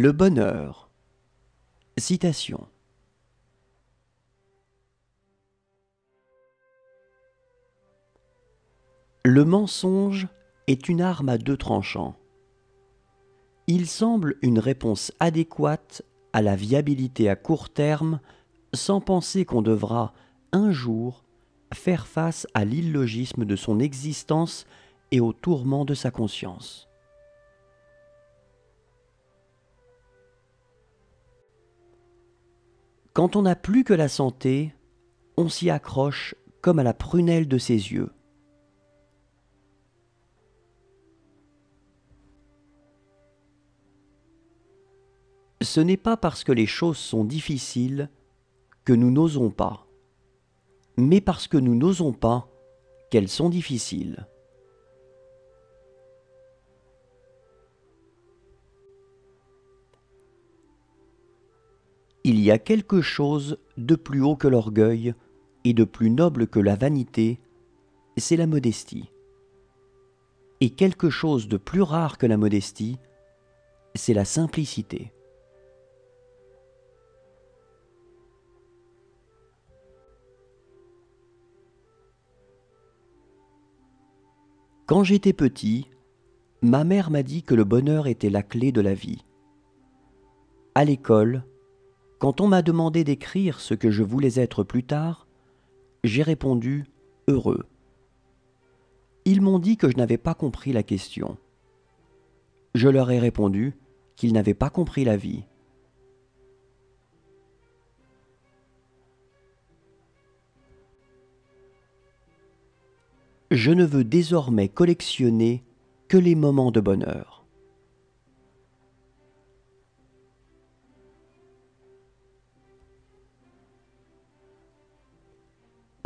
Le bonheur. Citation. Le mensonge est une arme à deux tranchants. Il semble une réponse adéquate à la viabilité à court terme sans penser qu'on devra, un jour, faire face à l'illogisme de son existence et aux tourments de sa conscience. Quand on n'a plus que la santé, on s'y accroche comme à la prunelle de ses yeux. Ce n'est pas parce que les choses sont difficiles que nous n'osons pas, mais parce que nous n'osons pas qu'elles sont difficiles. Il y a quelque chose de plus haut que l'orgueil et de plus noble que la vanité, c'est la modestie. Et quelque chose de plus rare que la modestie, c'est la simplicité. Quand j'étais petit, ma mère m'a dit que le bonheur était la clé de la vie. À l'école, quand on m'a demandé d'écrire ce que je voulais être plus tard, j'ai répondu « heureux ». Ils m'ont dit que je n'avais pas compris la question. Je leur ai répondu qu'ils n'avaient pas compris la vie. Je ne veux désormais collectionner que les moments de bonheur.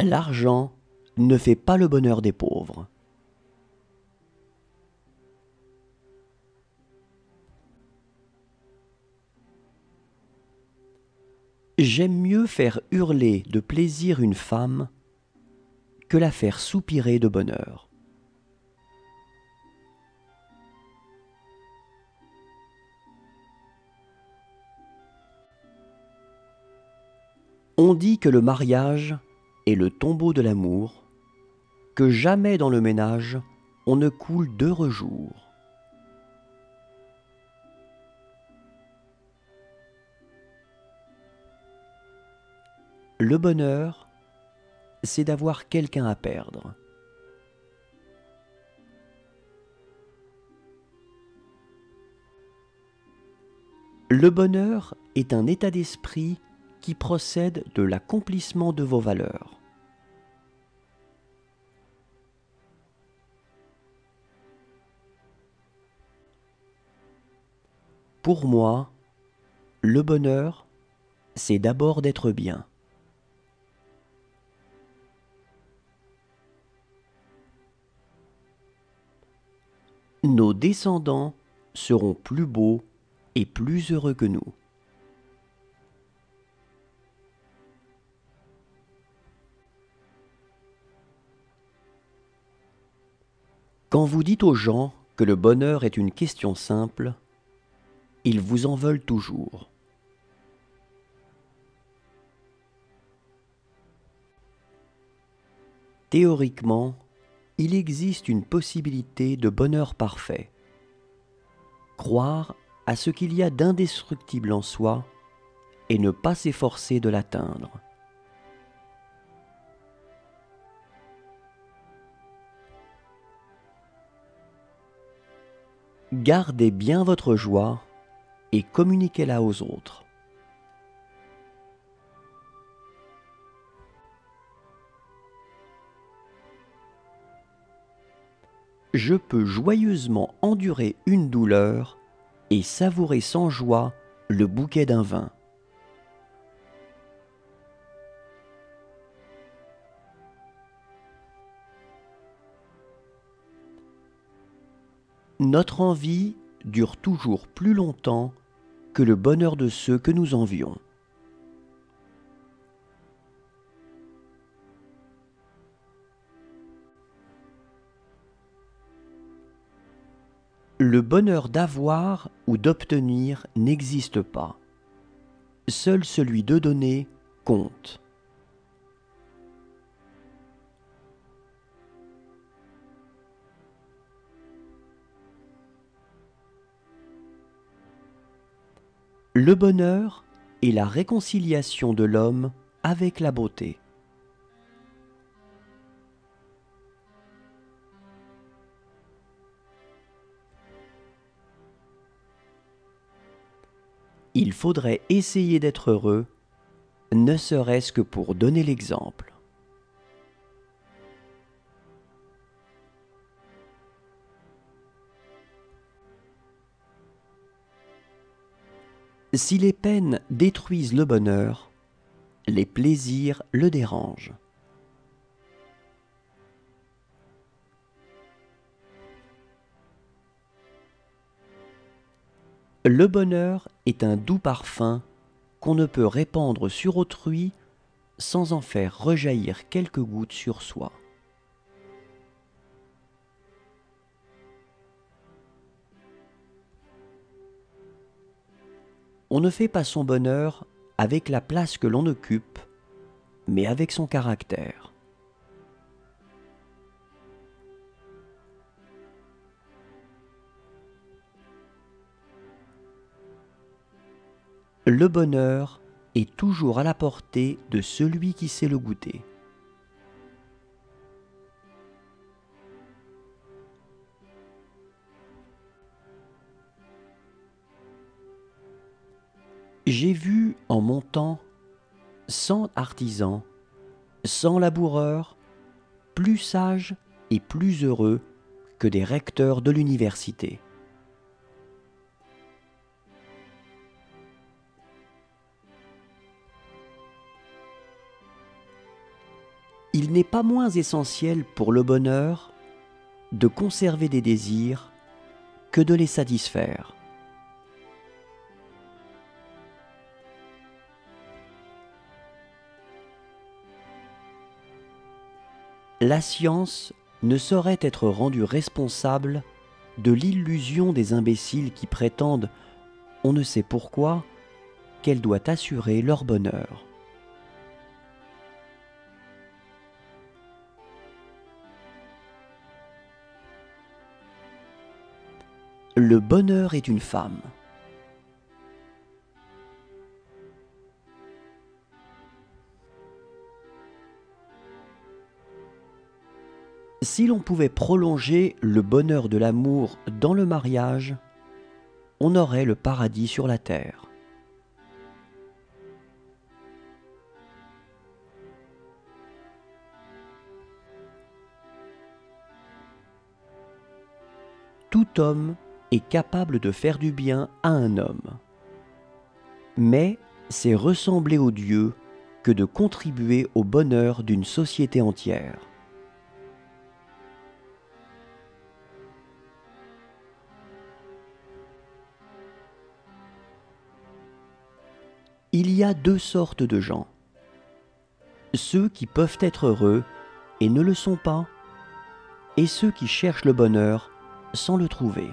L'argent ne fait pas le bonheur des pauvres. J'aime mieux faire hurler de plaisir une femme que la faire soupirer de bonheur. On dit que le mariage est le tombeau de l'amour, que jamais dans le ménage on ne coule d'heureux jours. Le bonheur, c'est d'avoir quelqu'un à perdre. Le bonheur est un état d'esprit qui procède de l'accomplissement de vos valeurs. Pour moi, le bonheur, c'est d'abord d'être bien. Nos descendants seront plus beaux et plus heureux que nous. Quand vous dites aux gens que le bonheur est une question simple, ils vous en veulent toujours. Théoriquement, il existe une possibilité de bonheur parfait. Croire à ce qu'il y a d'indestructible en soi et ne pas s'efforcer de l'atteindre. Gardez bien votre joie et communiquez-la aux autres. Je peux joyeusement endurer une douleur et savourer sans joie le bouquet d'un vin. Notre envie dure toujours plus longtemps que le bonheur de ceux que nous envions. Le bonheur d'avoir ou d'obtenir n'existe pas. Seul celui de donner compte. Le bonheur est la réconciliation de l'homme avec la beauté. Il faudrait essayer d'être heureux, ne serait-ce que pour donner l'exemple. Si les peines détruisent le bonheur, les plaisirs le dérangent. Le bonheur est un doux parfum qu'on ne peut répandre sur autrui sans en faire rejaillir quelques gouttes sur soi. On ne fait pas son bonheur avec la place que l'on occupe, mais avec son caractère. Le bonheur est toujours à la portée de celui qui sait le goûter. J'ai vu en mon temps 100 artisans, 100 laboureurs, plus sages et plus heureux que des recteurs de l'université. Il n'est pas moins essentiel pour le bonheur de conserver des désirs que de les satisfaire. La science ne saurait être rendue responsable de l'illusion des imbéciles qui prétendent, on ne sait pourquoi, qu'elle doit assurer leur bonheur. Le bonheur est une femme. Si l'on pouvait prolonger le bonheur de l'amour dans le mariage, on aurait le paradis sur la terre. Tout homme est capable de faire du bien à un homme. Mais c'est ressembler aux dieux que de contribuer au bonheur d'une société entière. Il y a deux sortes de gens. Ceux qui peuvent être heureux et ne le sont pas, et ceux qui cherchent le bonheur sans le trouver.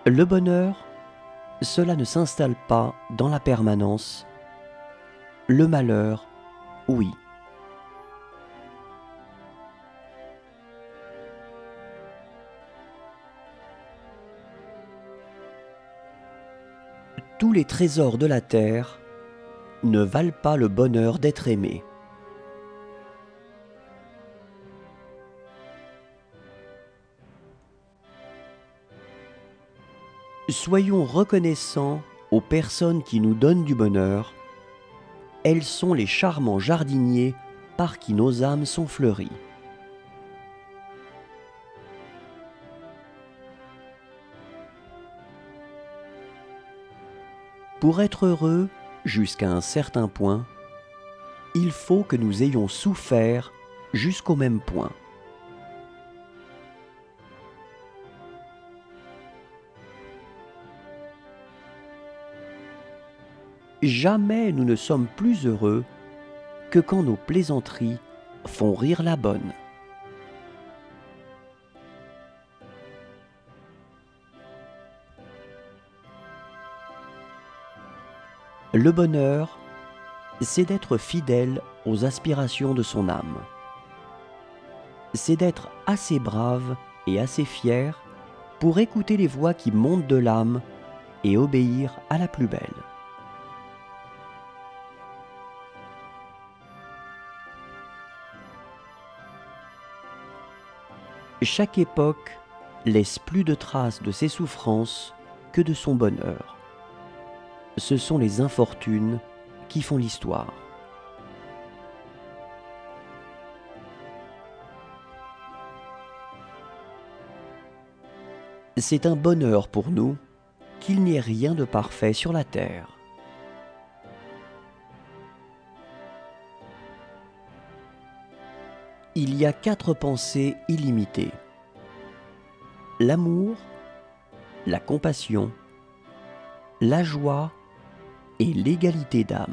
Le bonheur, cela ne s'installe pas dans la permanence. Le malheur, oui. Tous les trésors de la terre ne valent pas le bonheur d'être aimé. Soyons reconnaissants aux personnes qui nous donnent du bonheur. Elles sont les charmants jardiniers par qui nos âmes sont fleuries. Pour être heureux, jusqu'à un certain point, il faut que nous ayons souffert jusqu'au même point. jamais nous ne sommes plus heureux que quand nos plaisanteries font rire la bonne. Le bonheur, c'est d'être fidèle aux aspirations de son âme. C'est d'être assez brave et assez fier pour écouter les voix qui montent de l'âme et obéir à la plus belle. Chaque époque laisse plus de traces de ses souffrances que de son bonheur. Ce sont les infortunes qui font l'histoire. C'est un bonheur pour nous qu'il n'y ait rien de parfait sur la terre. Il y a 4 pensées illimitées: l'amour, la compassion, la joie et l'égalité d'âme.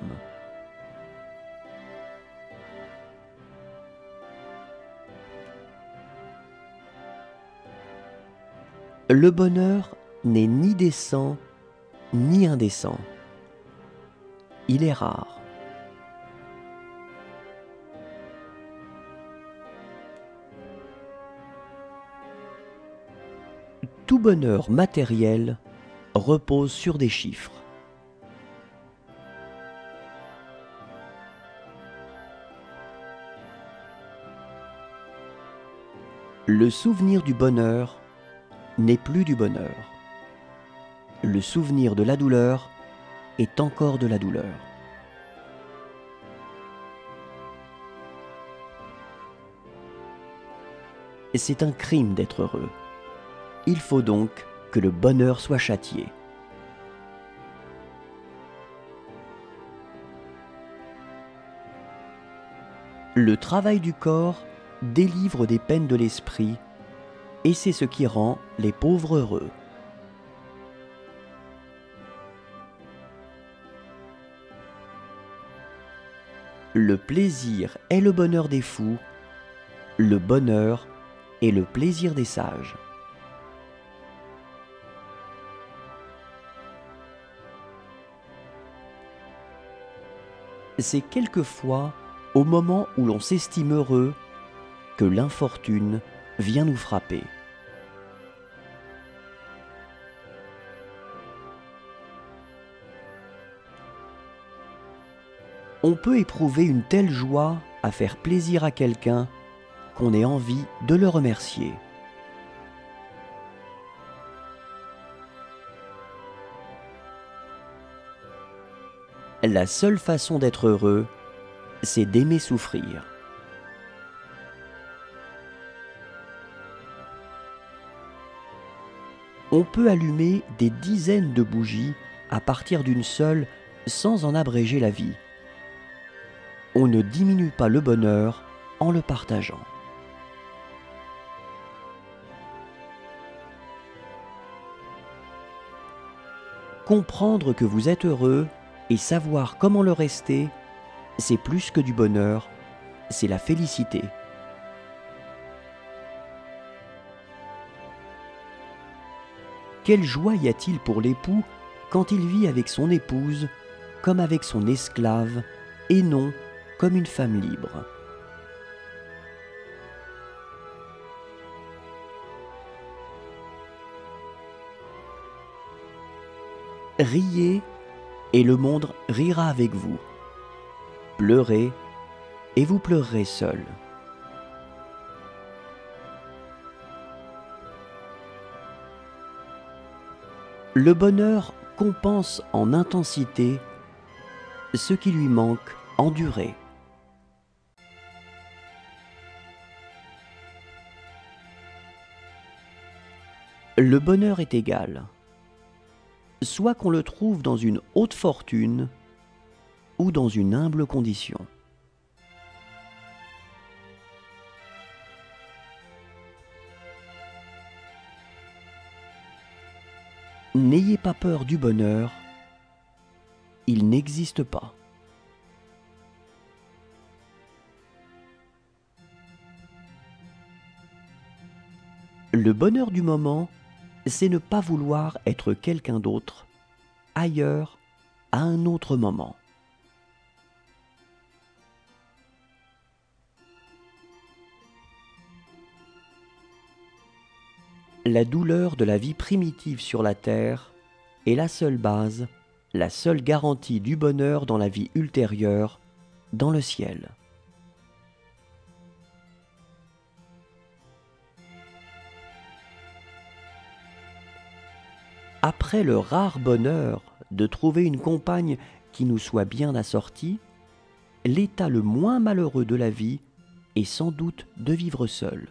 Le bonheur n'est ni décent ni indécent. Il est rare. Tout bonheur matériel repose sur des chiffres. Le souvenir du bonheur n'est plus du bonheur. Le souvenir de la douleur est encore de la douleur. C'est un crime d'être heureux. Il faut donc que le bonheur soit châtié. Le travail du corps délivre des peines de l'esprit, et c'est ce qui rend les pauvres heureux. Le plaisir est le bonheur des fous, le bonheur est le plaisir des sages. C'est quelquefois au moment où l'on s'estime heureux que l'infortune vient nous frapper. On peut éprouver une telle joie à faire plaisir à quelqu'un qu'on ait envie de le remercier. La seule façon d'être heureux, c'est d'aimer souffrir. On peut allumer des dizaines de bougies à partir d'une seule sans en abréger la vie. On ne diminue pas le bonheur en le partageant. Comprendre que vous êtes heureux et savoir comment le rester, c'est plus que du bonheur, c'est la félicité. Quelle joie y a-t-il pour l'époux quand il vit avec son épouse comme avec son esclave et non comme une femme libre. Riez et le monde rira avec vous. Pleurez et vous pleurerez seul. Le bonheur compense en intensité ce qui lui manque en durée. Le bonheur est égal, soit qu'on le trouve dans une haute fortune ou dans une humble condition. N'ayez pas peur du bonheur, il n'existe pas. Le bonheur du moment, c'est ne pas vouloir être quelqu'un d'autre, ailleurs, à un autre moment. La douleur de la vie primitive sur la terre est la seule base, la seule garantie du bonheur dans la vie ultérieure, dans le ciel. Après le rare bonheur de trouver une compagne qui nous soit bien assortie, l'état le moins malheureux de la vie est sans doute de vivre seul.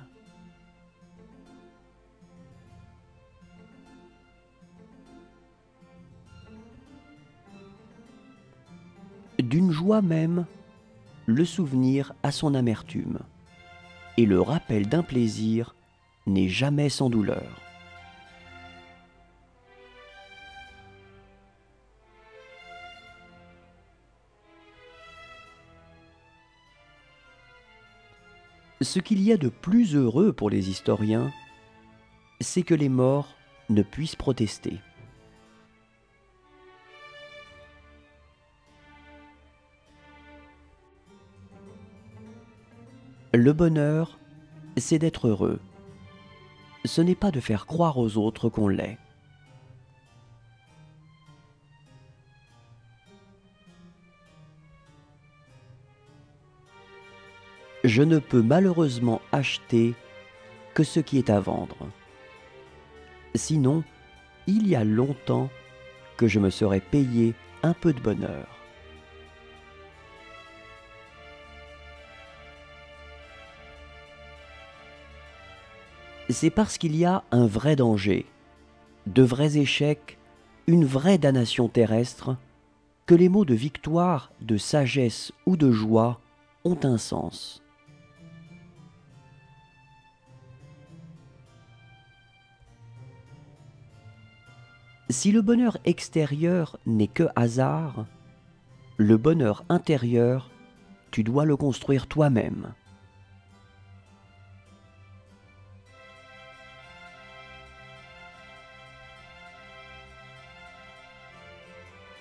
D'une joie même, le souvenir a son amertume, et le rappel d'un plaisir n'est jamais sans douleur. Ce qu'il y a de plus heureux pour les historiens, c'est que les morts ne puissent protester. Le bonheur, c'est d'être heureux. Ce n'est pas de faire croire aux autres qu'on l'est. Je ne peux malheureusement acheter que ce qui est à vendre. Sinon, il y a longtemps que je me serais payé un peu de bonheur. C'est parce qu'il y a un vrai danger, de vrais échecs, une vraie damnation terrestre, que les mots de victoire, de sagesse ou de joie ont un sens. Si le bonheur extérieur n'est que hasard, le bonheur intérieur, tu dois le construire toi-même.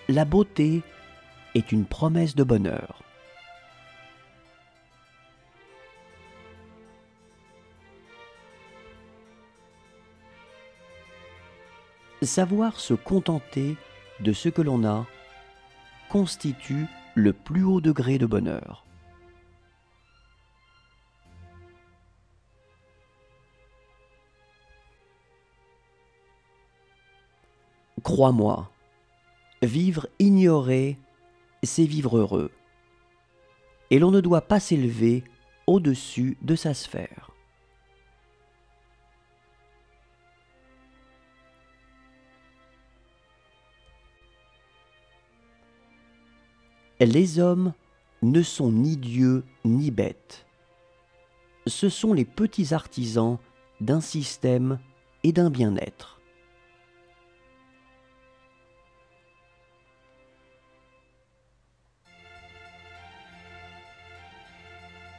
La beauté est une promesse de bonheur. Savoir se contenter de ce que l'on a constitue le plus haut degré de bonheur. Crois-moi, vivre ignoré, c'est vivre heureux. Et l'on ne doit pas s'élever au-dessus de sa sphère. Les hommes ne sont ni dieux ni bêtes. Ce sont les petits artisans d'un système et d'un bien-être.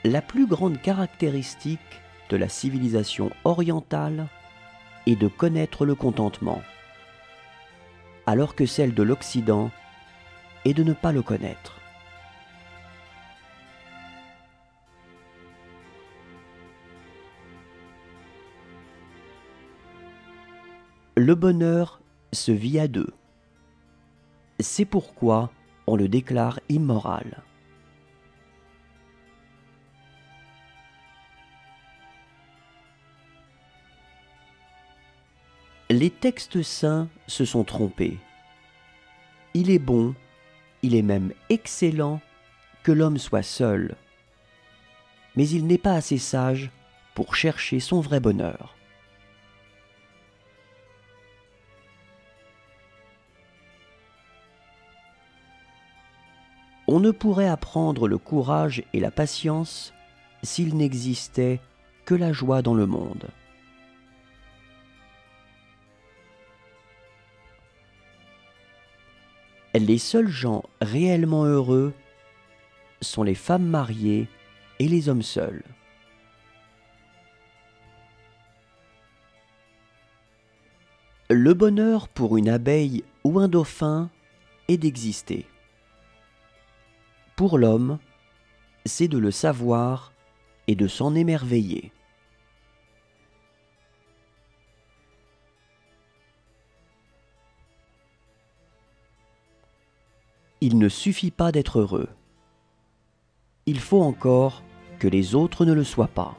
La plus grande caractéristique de la civilisation orientale est de connaître le contentement, alors que celle de l'Occident est de ne pas le connaître. Le bonheur se vit à deux. C'est pourquoi on le déclare immoral. Les textes saints se sont trompés. Il est bon, il est même excellent que l'homme soit seul, mais il n'est pas assez sage pour chercher son vrai bonheur. On ne pourrait apprendre le courage et la patience s'il n'existait que la joie dans le monde. Les seuls gens réellement heureux sont les femmes mariées et les hommes seuls. Le bonheur pour une abeille ou un dauphin est d'exister. Pour l'homme, c'est de le savoir et de s'en émerveiller. Il ne suffit pas d'être heureux. Il faut encore que les autres ne le soient pas.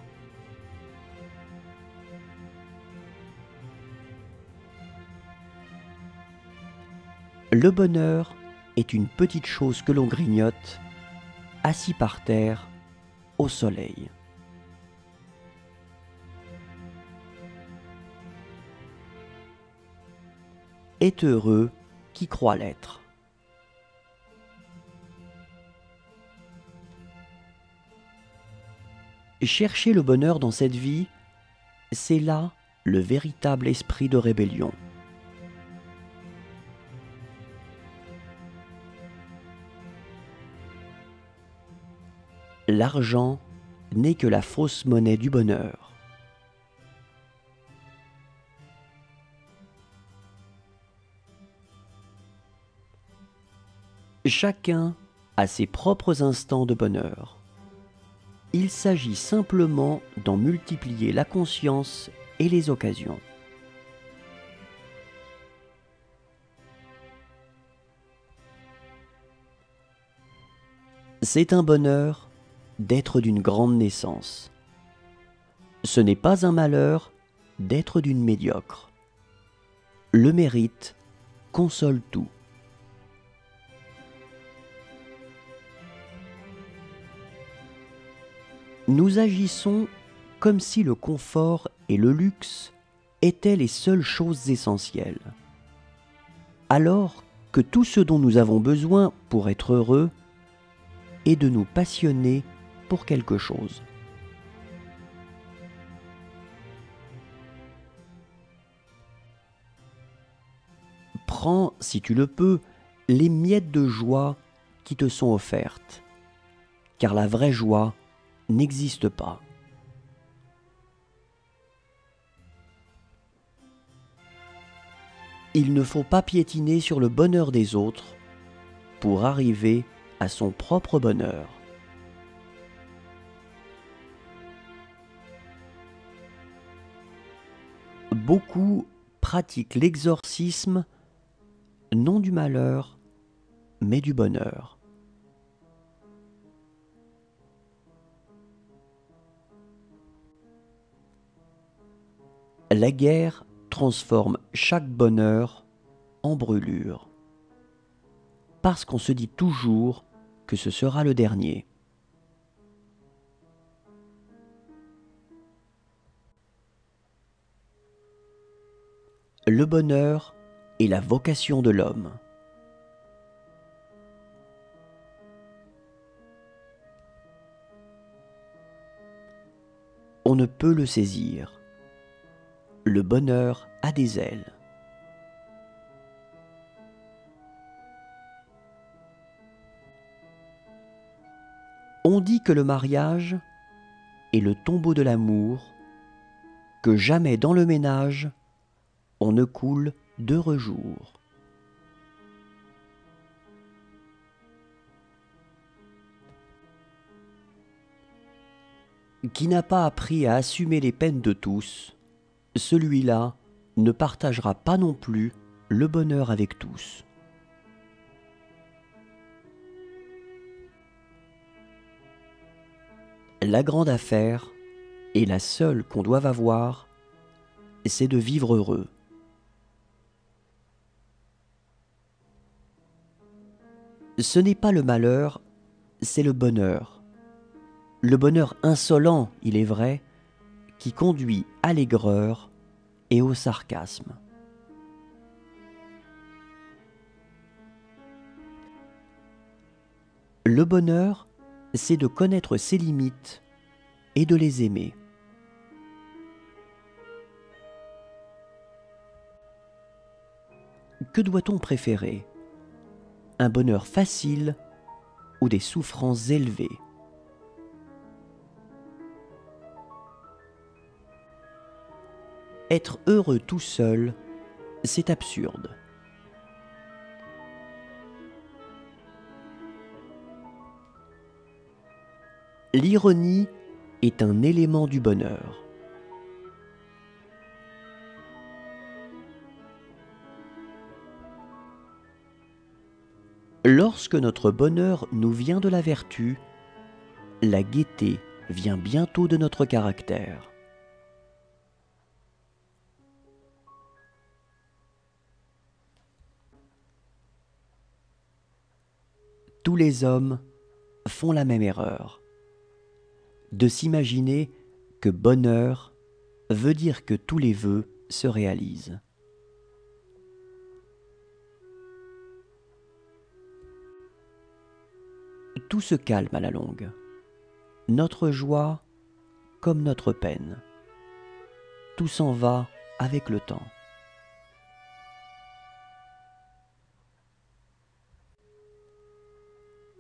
Le bonheur est une petite chose que l'on grignote, assis par terre, au soleil. Est heureux qui croit l'être. Chercher le bonheur dans cette vie, c'est là le véritable esprit de rébellion. L'argent n'est que la fausse monnaie du bonheur. Chacun a ses propres instants de bonheur. Il s'agit simplement d'en multiplier la conscience et les occasions. C'est un bonheur d'être d'une grande naissance. Ce n'est pas un malheur d'être d'une médiocre. Le mérite console tout. Nous agissons comme si le confort et le luxe étaient les seules choses essentielles, alors que tout ce dont nous avons besoin pour être heureux est de nous passionner pour quelque chose. Prends, si tu le peux, les miettes de joie qui te sont offertes, car la vraie joie n'existe pas. Il ne faut pas piétiner sur le bonheur des autres pour arriver à son propre bonheur. Beaucoup pratiquent l'exorcisme non du malheur, mais du bonheur. La guerre transforme chaque bonheur en brûlure, parce qu'on se dit toujours que ce sera le dernier. Le bonheur est la vocation de l'homme. On ne peut le saisir. Le bonheur a des ailes. On dit que le mariage est le tombeau de l'amour, que jamais dans le ménage on ne coule d'heureux jours. Qui n'a pas appris à assumer les peines de tous, celui-là ne partagera pas non plus le bonheur avec tous. La grande affaire, et la seule qu'on doive avoir, c'est de vivre heureux. Ce n'est pas le malheur, c'est le bonheur. Le bonheur insolent, il est vrai, qui conduit à l'aigreur et au sarcasme. Le bonheur, c'est de connaître ses limites et de les aimer. Que doit-on préférer ? un bonheur facile ou des souffrances élevées. Être heureux tout seul, c'est absurde. L'ironie est un élément du bonheur. Lorsque notre bonheur nous vient de la vertu, la gaieté vient bientôt de notre caractère. Tous les hommes font la même erreur, de s'imaginer que bonheur veut dire que tous les vœux se réalisent. Tout se calme à la longue, notre joie comme notre peine. Tout s'en va avec le temps.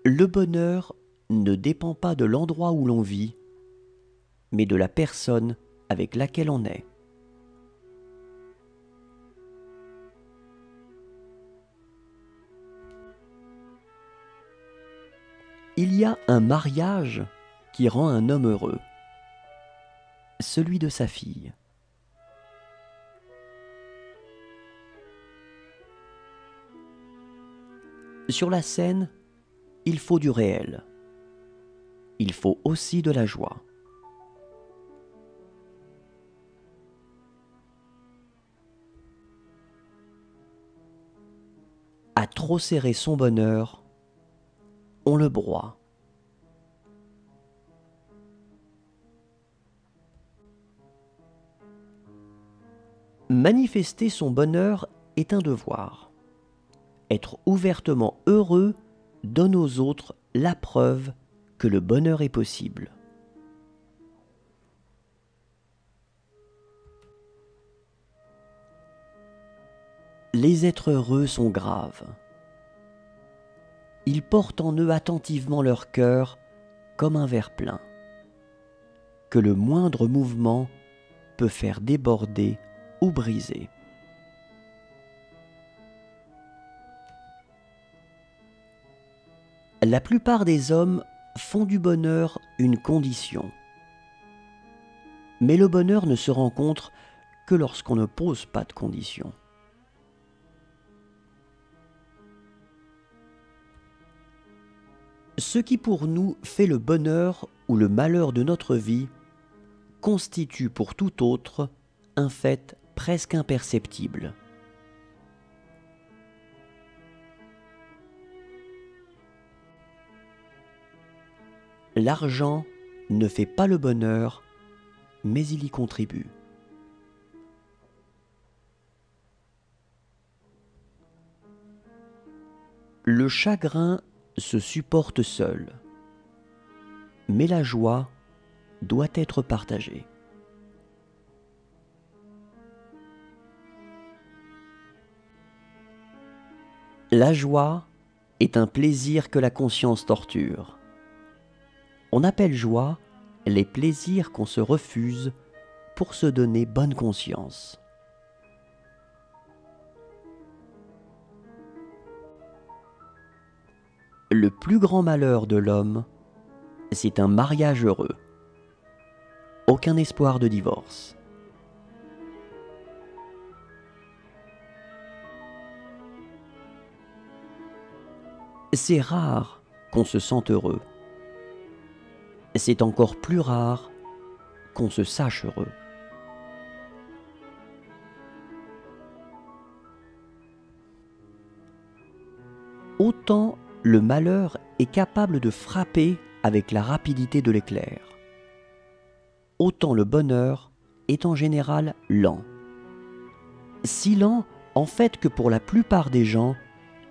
Le bonheur ne dépend pas de l'endroit où l'on vit, mais de la personne avec laquelle on est. Il y a un mariage qui rend un homme heureux, celui de sa fille. Sur la scène, il faut du réel. Il faut aussi de la joie. À trop serrer son bonheur, on le broie. Manifester son bonheur est un devoir. Être ouvertement heureux donne aux autres la preuve que le bonheur est possible. Les êtres heureux sont graves. Ils portent en eux attentivement leur cœur comme un verre plein, que le moindre mouvement peut faire déborder ou briser. La plupart des hommes font du bonheur une condition. Mais le bonheur ne se rencontre que lorsqu'on ne pose pas de condition. Ce qui pour nous fait le bonheur ou le malheur de notre vie constitue pour tout autre un fait presque imperceptible. L'argent ne fait pas le bonheur, mais il y contribue. Le chagrin se supporte seul, mais la joie doit être partagée. La joie est un plaisir que la conscience torture. On appelle joie les plaisirs qu'on se refuse pour se donner bonne conscience. Le plus grand malheur de l'homme, c'est un mariage heureux. Aucun espoir de divorce. C'est rare qu'on se sente heureux. C'est encore plus rare qu'on se sache heureux. Autant le malheur est capable de frapper avec la rapidité de l'éclair, autant le bonheur est en général lent. Si lent, en fait, que pour la plupart des gens,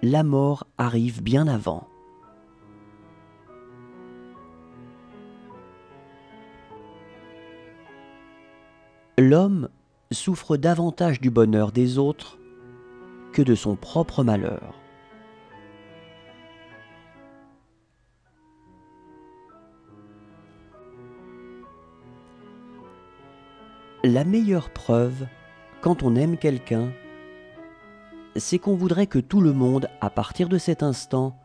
la mort arrive bien avant. L'homme souffre davantage du bonheur des autres que de son propre malheur. La meilleure preuve, quand on aime quelqu'un, c'est qu'on voudrait que tout le monde, à partir de cet instant,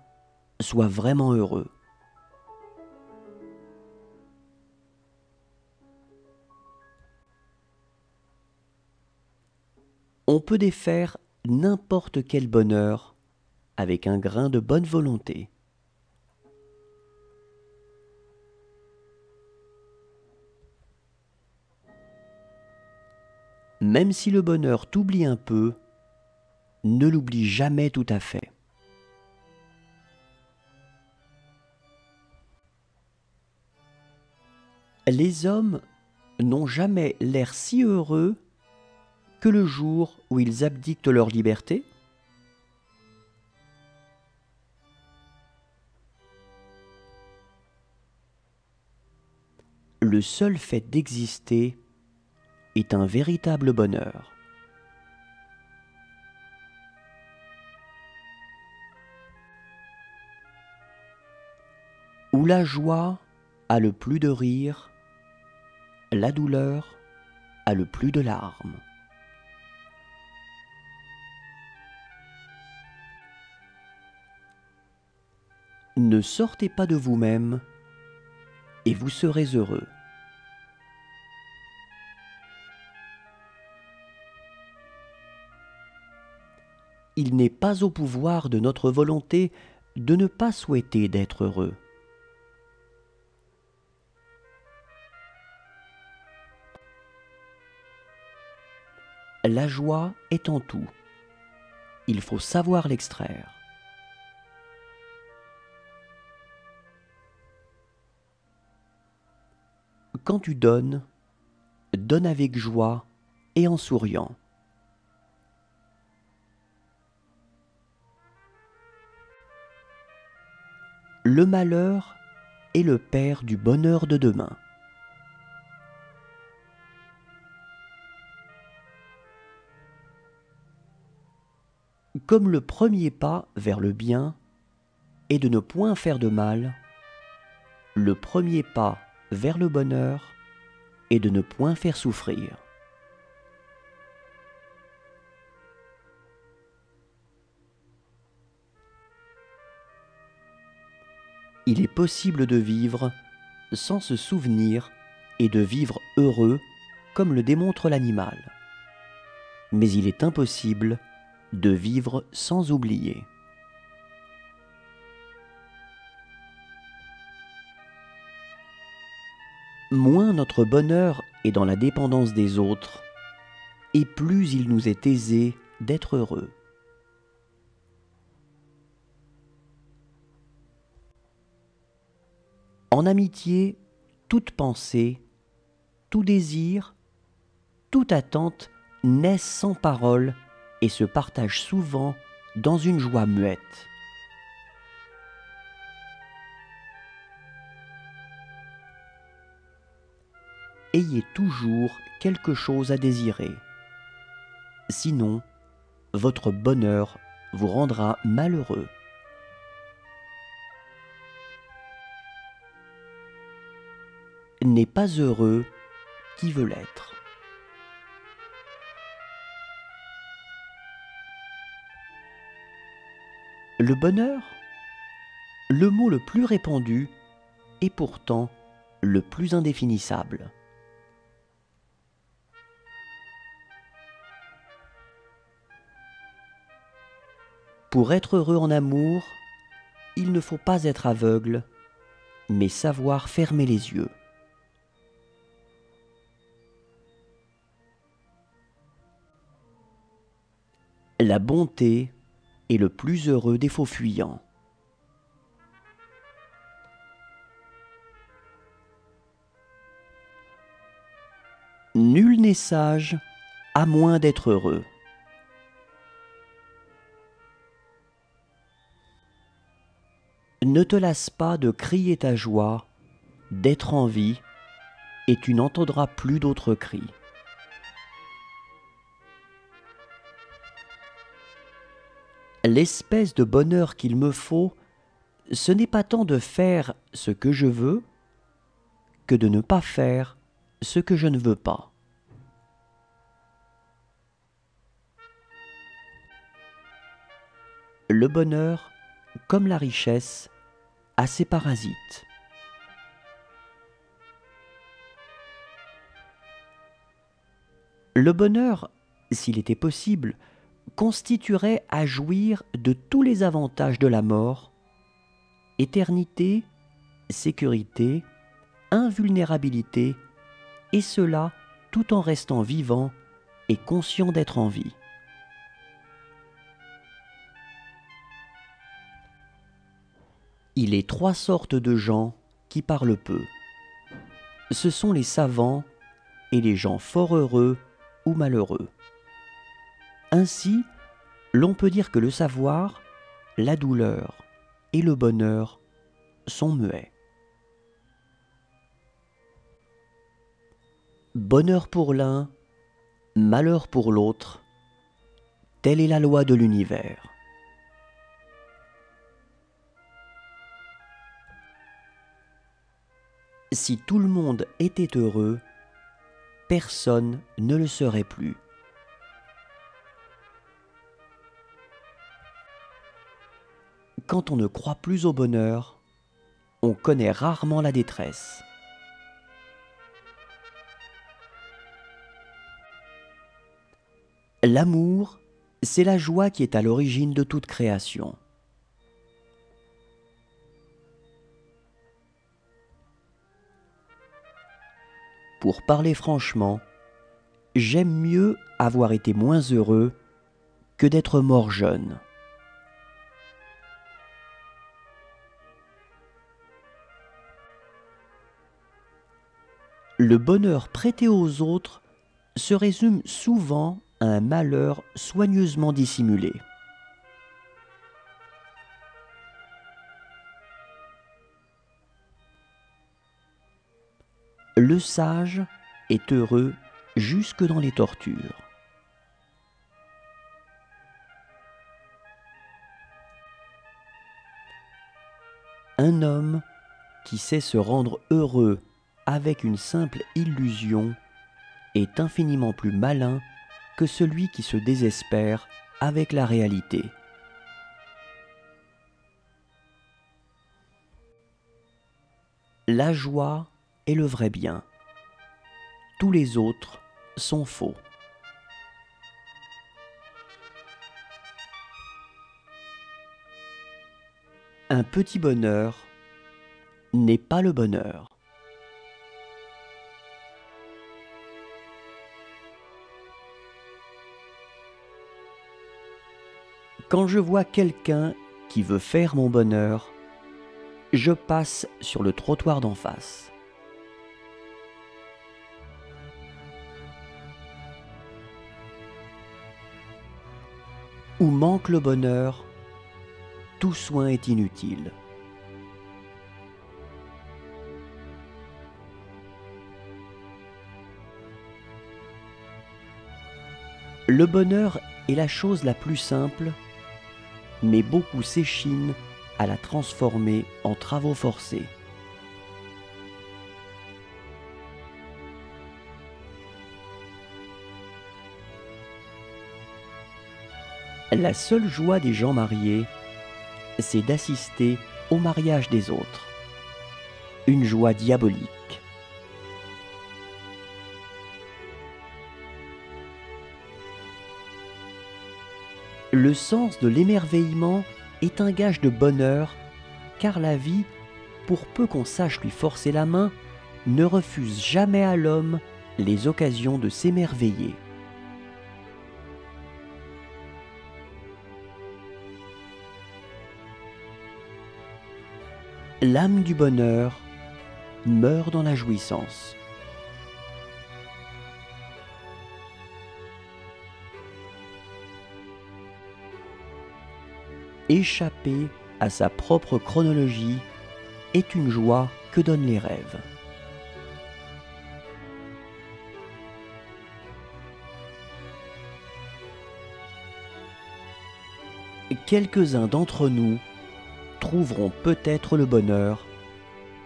soit vraiment heureux. On peut défaire n'importe quel bonheur avec un grain de bonne volonté. Même si le bonheur t'oublie un peu, ne l'oublie jamais tout à fait. Les hommes n'ont jamais l'air si heureux que le jour où ils abdiquent de leur liberté. Le seul fait d'exister est un véritable bonheur. Où la joie a le plus de rire, la douleur a le plus de larmes. Ne sortez pas de vous-même et vous serez heureux. Il n'est pas au pouvoir de notre volonté de ne pas souhaiter d'être heureux. La joie est en tout. Il faut savoir l'extraire. Quand tu donnes, donne avec joie et en souriant. Le malheur est le père du bonheur de demain. Comme le premier pas vers le bien est de ne point faire de mal, le premier pas vers le bonheur est de ne point faire souffrir. Il est possible de vivre sans se souvenir et de vivre heureux comme le démontre l'animal. Mais il est impossible de vivre sans oublier. Moins notre bonheur est dans la dépendance des autres, et plus il nous est aisé d'être heureux. En amitié, toute pensée, tout désir, toute attente naissent sans parole et se partagent souvent dans une joie muette. Ayez toujours quelque chose à désirer. Sinon, votre bonheur vous rendra malheureux. N'est pas heureux qui veut l'être. Le bonheur, le mot le plus répandu et pourtant le plus indéfinissable. Pour être heureux en amour, il ne faut pas être aveugle, mais savoir fermer les yeux. La bonté est le plus heureux des faux fuyants. Nul n'est sage à moins d'être heureux. Ne te lasse pas de crier ta joie, d'être en vie, et tu n'entendras plus d'autres cris. L'espèce de bonheur qu'il me faut, ce n'est pas tant de faire ce que je veux, que de ne pas faire ce que je ne veux pas. le bonheur, comme la richesse, a ses parasites. Le bonheur, s'il était possible, constituerait à jouir de tous les avantages de la mort: éternité, sécurité, invulnérabilité, et cela tout en restant vivant et conscient d'être en vie. Il est trois sortes de gens qui parlent peu. Ce sont les savants et les gens fort heureux ou malheureux. Ainsi, l'on peut dire que le savoir, la douleur et le bonheur sont muets. Bonheur pour l'un, malheur pour l'autre, telle est la loi de l'univers. Si tout le monde était heureux, personne ne le serait plus. Quand on ne croit plus au bonheur, on connaît rarement la détresse. L'amour, c'est la joie qui est à l'origine de toute création. Pour parler franchement, j'aime mieux avoir été moins heureux que d'être mort jeune. Le bonheur prêté aux autres se résume souvent à un malheur soigneusement dissimulé. Le sage est heureux jusque dans les tortures. Un homme qui sait se rendre heureux avec une simple illusion est infiniment plus malin que celui qui se désespère avec la réalité. La joie est le vrai bien. Tous les autres sont faux. Un petit bonheur n'est pas le bonheur. Quand je vois quelqu'un qui veut faire mon bonheur, je passe sur le trottoir d'en face. Où manque le bonheur, tout soin est inutile. Le bonheur est la chose la plus simple, mais beaucoup s'échinent à la transformer en travaux forcés. La seule joie des gens mariés, c'est d'assister au mariage des autres. Une joie diabolique. Le sens de l'émerveillement est un gage de bonheur, car la vie, pour peu qu'on sache lui forcer la main, ne refuse jamais à l'homme les occasions de s'émerveiller. L'âme du bonheur meurt dans la jouissance. Échapper à sa propre chronologie est une joie que donnent les rêves. Quelques-uns d'entre nous trouveront peut-être le bonheur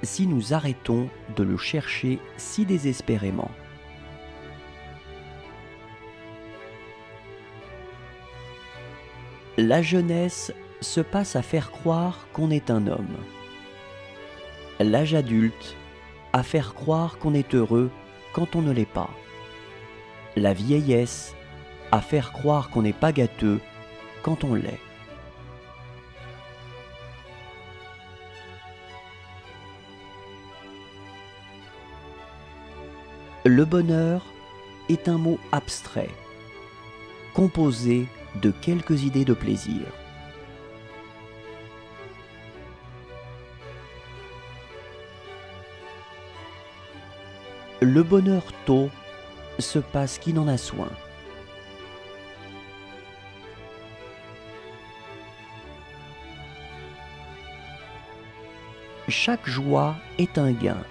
si nous arrêtons de le chercher si désespérément. La jeunesse se passe à faire croire qu'on est un homme. L'âge adulte, à faire croire qu'on est heureux quand on ne l'est pas. La vieillesse, à faire croire qu'on n'est pas gâteux quand on l'est. Le bonheur est un mot abstrait, composé de quelques idées de plaisir. Le bonheur tôt se passe qui n'en a soin. Chaque joie est un gain,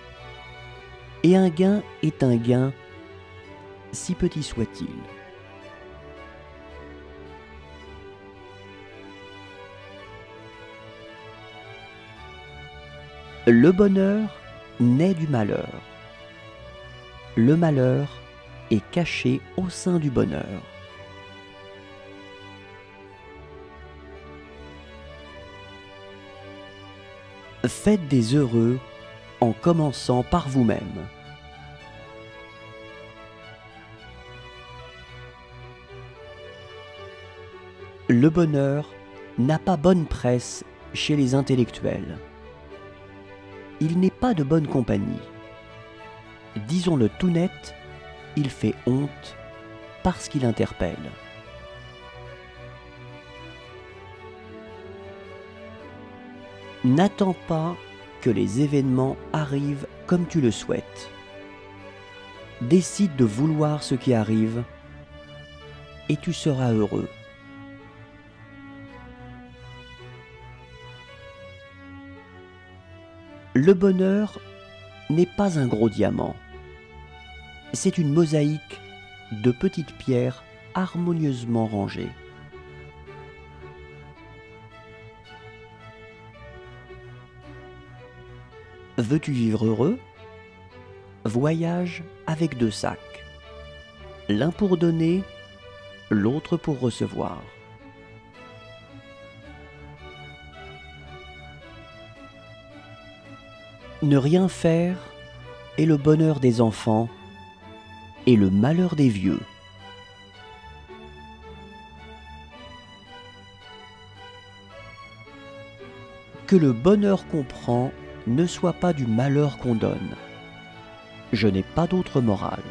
et un gain est un gain, si petit soit-il. Le bonheur naît du malheur. Le malheur est caché au sein du bonheur. Faites des heureux en commençant par vous-même. Le bonheur n'a pas bonne presse chez les intellectuels. Il n'est pas de bonne compagnie. Disons-le tout net, il fait honte parce qu'il interpelle. N'attends pas que les événements arrivent comme tu le souhaites. Décide de vouloir ce qui arrive et tu seras heureux. Le bonheur n'est pas un gros diamant. C'est une mosaïque de petites pierres harmonieusement rangées. Veux-tu vivre heureux? Voyage avec 2 sacs. L'un pour donner, l'autre pour recevoir. Ne rien faire est le bonheur des enfants et le malheur des vieux. Que le bonheur qu'on prend ne soit pas du malheur qu'on donne. Je n'ai pas d'autre morale.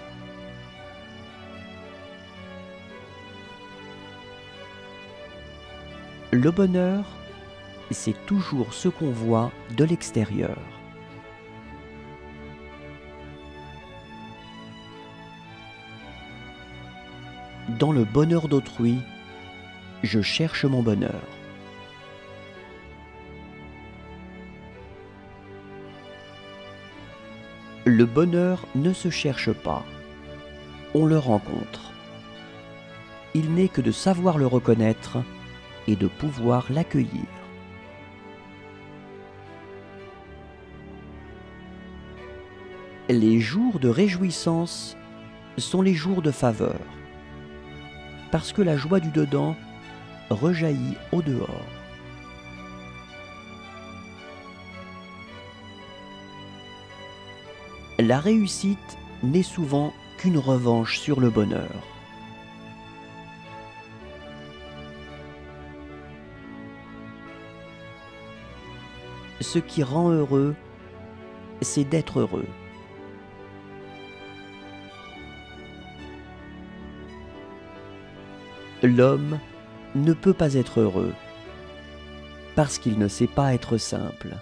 Le bonheur, c'est toujours ce qu'on voit de l'extérieur. Dans le bonheur d'autrui, je cherche mon bonheur. Le bonheur ne se cherche pas, on le rencontre. Il n'est que de savoir le reconnaître et de pouvoir l'accueillir. Les jours de réjouissance sont les jours de faveur, parce que la joie du dedans rejaillit au dehors. La réussite n'est souvent qu'une revanche sur le bonheur. Ce qui rend heureux, c'est d'être heureux. L'homme ne peut pas être heureux parce qu'il ne sait pas être simple.